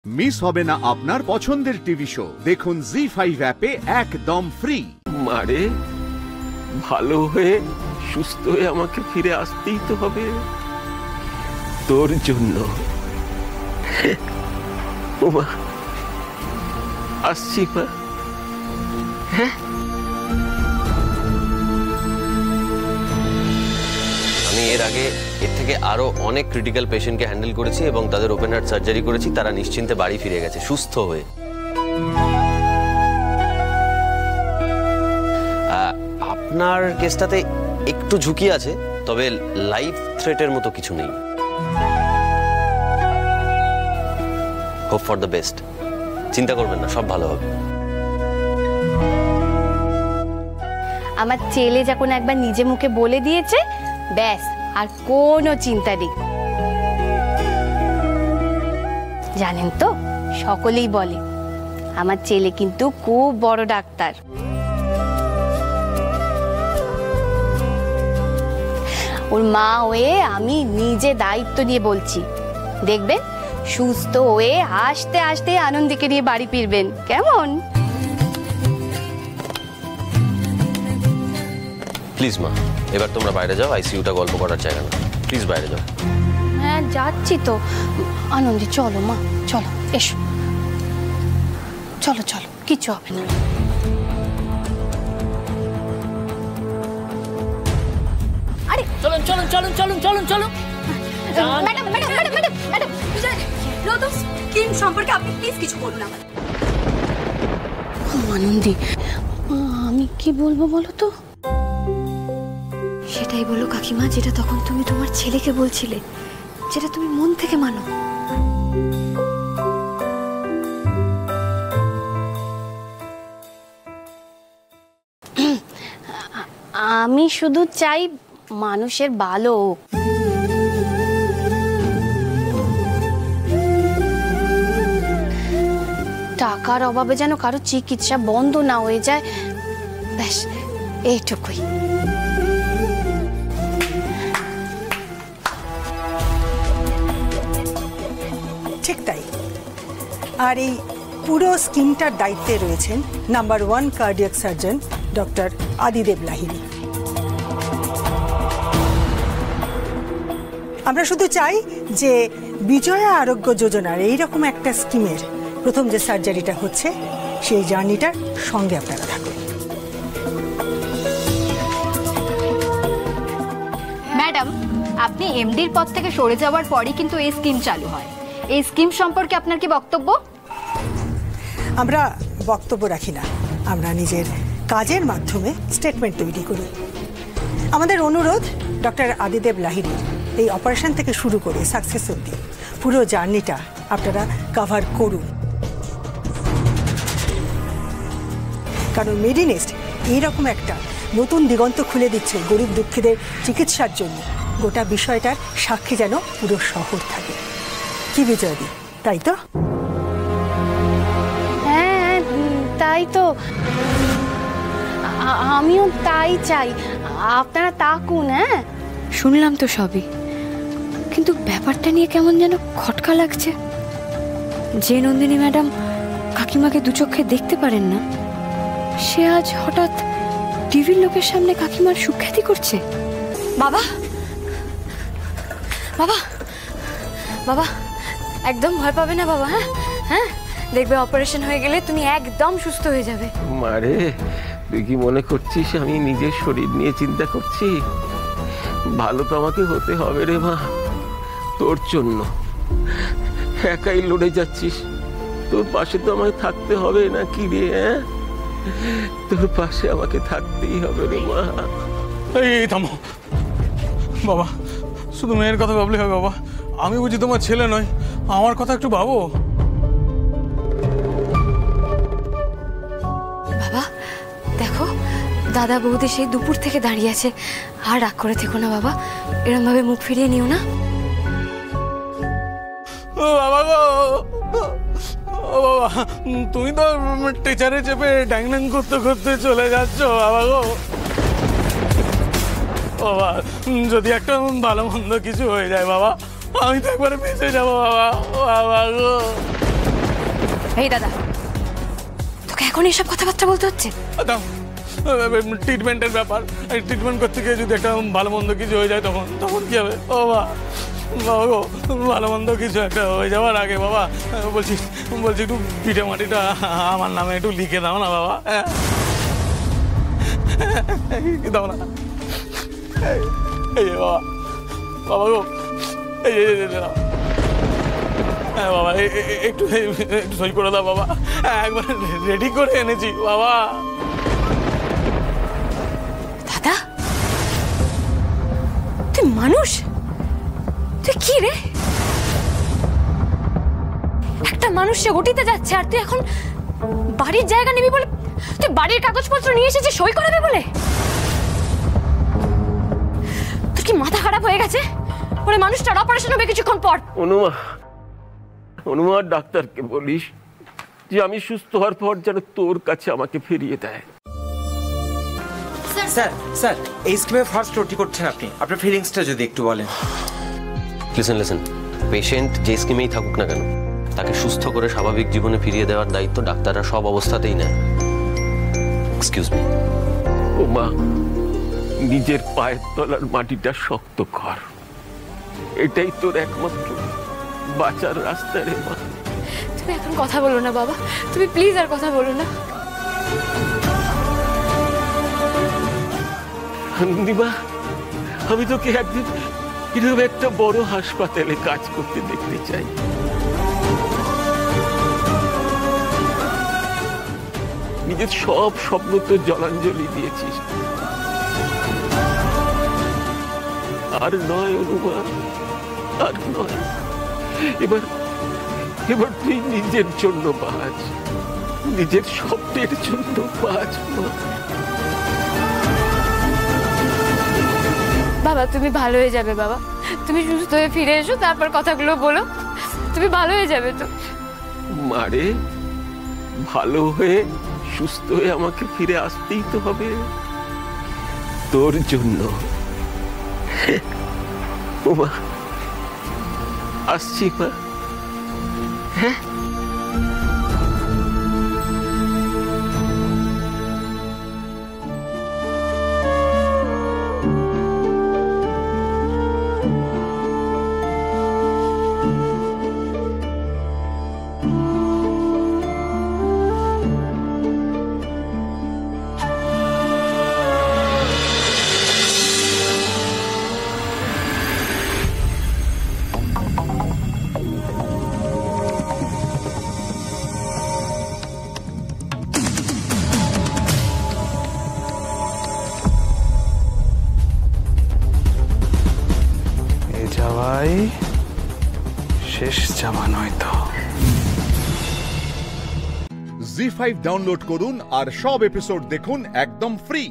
Miss হবে না আপনার পছন্দের টিভি শো। দেখুন জি5 অ্যাপে একদম ফ্রি। মারে ভালো হয়ে সুস্থ হয়ে আমাকে ফিরে আসতেই তো হবে তোর জন্য। ওমা আসছি মা। হ্যাঁ আমি এর আগে এর থেকে আরো অনেক ক্রিটিক্যাল পেশেন্টকে হ্যান্ডেল করেছি এবং তাদের ওপেন হার্ট সার্জারি করেছি। তারা নিশ্চিন্তে বাড়ি ফিরে গেছে সুস্থ হয়ে। আপনার কেসটাতে একটু ঝুঁকি আছে, তবে লাইফ থ্রেটের মতো কিছু নেই। Hope for the best. চিন্তা করবেন না, সব ভালো হবে। আমার ছেলে যখন একবার নিজে মুখে বলে দিয়েছে, ব্যাস আর কোনো চিন্তা নেই। জানেন তো, সকলেই বলে আমার ছেলে কিন্তু খুব বড় ডাক্তার। ওর মা হয়ে আমি নিজে দায়িত্ব নিয়ে বলছি, দেখবেন সুস্থ হয়ে আস্তে আস্তে আনন্দকে নিয়ে বাড়ি ফিরবেন। কেমন? প্লিজ মা, এবার তোমরা বাইরে যাও। আইসিইউটা গল্প করার জায়গা না, প্লিজ বাইরে যাও। হ্যাঁ যাচ্ছি তো। আনন্দী চলো মা, চলো এসো, চলো চলো, কিচ্ছু হবে না। আরে চলুন চলুন চলুন চলুন চলুন চলুন। Madam madam madam madam madam রোদন স্কিম সম্পর্কে আপনি প্লিজ কিছু বলুন আমাদের। আনন্দী, আমি কি বলবো বলো তো? সেটাই বলো কাকিমা, যেটা তখন তুমি তোমার ছেলেকে বলছিলে, যেটা তুমি মন থেকে মানো। আমি শুধু চাই মানুষের ভালো হোক। টাকার অভাবে যেন কারো চিকিৎসা বন্ধ না হয়ে যায়, ব্যাস এইটুকুই। ঠিক তাই। আর এই পুরো স্কিমটার দায়িত্বে রয়েছেন number 1 cardiac surgeon doctor আদিদেব Lahiri. আমরা শুধু চাই যে বিজয়া আরোগ্য যোজনার এইরকম একটা স্কিমের প্রথম যে সার্জারিটা হচ্ছে, সেই জার্নিটার সঙ্গে আপনারা থাকুন। ম্যাডাম, আপনি এমডির পদ থেকে সরে যাওয়ার পরই কিন্তু এই স্কিম চালু হয়। এই স্কিম সম্পর্কে আপনার কি বক্তব্য? আমরা বক্তব্য রাখি না, আমরা নিজের কাজের মাধ্যমে স্টেটমেন্ট তৈরি করি। আমাদের অনুরোধ, ডক্টর আদিদেব লাহিড়ী এই অপারেশন থেকে শুরু করে সাকসেস অবধি পুরো জার্নিটা আপনারা কভার করুন। কারণ মেডিনেস্ট এইরকম একটা নতুন দিগন্ত খুলে দিচ্ছে গরিব দুঃখীদের চিকিৎসার জন্য। গোটা বিষয়টার সাক্ষী যেন পুরো শহর থাকে। কি বিজয়দি, তাই তো? হ্যাঁ তাই তো, আমিও তাই চাই। আপনারা তাকুন। হ্যাঁ শুনলাম তো সবই, কিন্তু ব্যাপারটা নিয়ে কেমন যেন খটকা লাগছে। যে নন্দিনী ম্যাডাম কাকিমাকে দু চোখে দেখতে পারেন না, সে আজ হঠাৎ টিভির লোকের সামনে কাকিমার সুখ্যাতি করছে। বাবা বাবা বাবা, একদম ভয় পাবে না বাবা। হ্যাঁ হ্যাঁ, দেখবে অপারেশন হয়ে গেলে তুমি একদম সুস্থ হয়ে যাবে। মারে তুই কি মনে করছিস আমি নিজের শরীর নিয়ে চিন্তা করছি? ভালো তো আমাকে হতে হবে রে মা, তোর জন্য। একাই লড়ে যাচ্ছিস, তোর পাশে তো আমাকে থাকতে হবে না কি রে? হ্যাঁ, তোর পাশে আমাকে থাকতেই হবে রে মা। এই থামো বাবা, শুধু মেয়ের কথা ভাবলে হবে বাবা? আমি বুঝি তোমার ছেলে নয়? আমার কথা একটু ভাবো বাবা। দেখো দাদা বৌদি সেই দুপুর থেকে দাঁড়িয়ে আছে। আর রাগ করে থেকো না বাবা, এরকম ভাবে মুখ ফিরিয়ে নিও না। বাবা গো, ও বাবা, তুমি তো টিচারে চেপে ড্যাং ড্যাং করতে করতে চলে যাচ্ছ বাবা গো। বাবা যদি একটা ভালো মন্দ কিছু হয়ে যায় বাবা, আমি তো একবারে বেঁচে যাবো বাবা। বাবা গো। এই দাদা, তোকে এখন এসব কথাবার্তা বলতে হচ্ছে? ট্রিটমেন্টের ব্যাপার, ট্রিটমেন্ট করতে গিয়ে যদি একটা ভালো মন্দ কিছু হয়ে যায় তখন তখন কি হবে? ও বাবা, বাবা গো, ভালো মন্দ কিছু একটা হয়ে যাওয়ার আগে বাবা বলছি একটু পিঠে মাটিটা আমার নামে একটু লিখে দাও না বাবা। দাও না, এই যে বাবা, বাবা গো, এই দাও। হ্যাঁ বাবা, একটু একটু সই করে দাও বাবা, একবার রেডি করে এনেছি বাবা। দাদা, তুই মানুষ? তুই কি রে? একটা মানুষ সে ওটিতে যাচ্ছে আর তুই এখন বাড়ির জায়গা নিবি বলে, তুই বাড়ির কাগজপত্র নিয়ে এসেছিস সই করাবে বলে? তোর কি মাথা খারাপ হয়ে গেছে? ওরে মানুষটার অপারেশন হবে কিছুক্ষণ পর। অনুমা ডাক্তারকে বলিস যে আমি সুস্থ হওয়ার পর যেন তোর কাছে আমাকে ফিরিয়ে দেয়। স্যার স্যার, এই স্কিমে ফার্স্ট ওটি করছেন আপনি, আপনার ফিলিংসটা যদি একটু বলেন। লিসেন, পেশেন্ট যে স্কিমেই থাকুক না কেন, তাকে সুস্থ করে স্বাভাবিক জীবনে ফিরিয়ে দেওয়ার দায়িত্ব ডাক্তাররা সব অবস্থাতেই নেয়। Excuse me. ও মা, নিজের পায়ের তলার মাটিটা শক্ত কর, এটাই তোর একমাত্র বাঁচার রাস্তা রে মা। তুমি এখন কথা বলো না বাবা, তুমি প্লিজ আর কথা বলো না। দিবা, আমি তোকে একদিন এরকম একটা বড় হাসপাতালে কাজ করতে দেখতে চাই। নিজের সব স্বপ্ন তো জলাঞ্জলি দিয়েছিস, আর নয় অনুমা, আর নয়। এবার তুই নিজের জন্য বাঁচ, নিজের স্বপ্নের জন্য বাঁচ মা। বাবা তুমি ভালো হয়ে যাবে বাবা, তুমি সুস্থ হয়ে ফিরে এসো, তারপর কথাগুলো বলো, তুমি ভালো হয়ে যাবে তো। মারে, ভালো হয়ে সুস্থ হয়ে আমাকে ফিরে আসতেই তো হবে তোর জন্য। ও মা, আসছি মা। হ্যাঁ, শেষ যাওয়া নয় তো। জি5 ডাউনলোড করুন আর সব এপিসোড দেখুন একদম ফ্রি।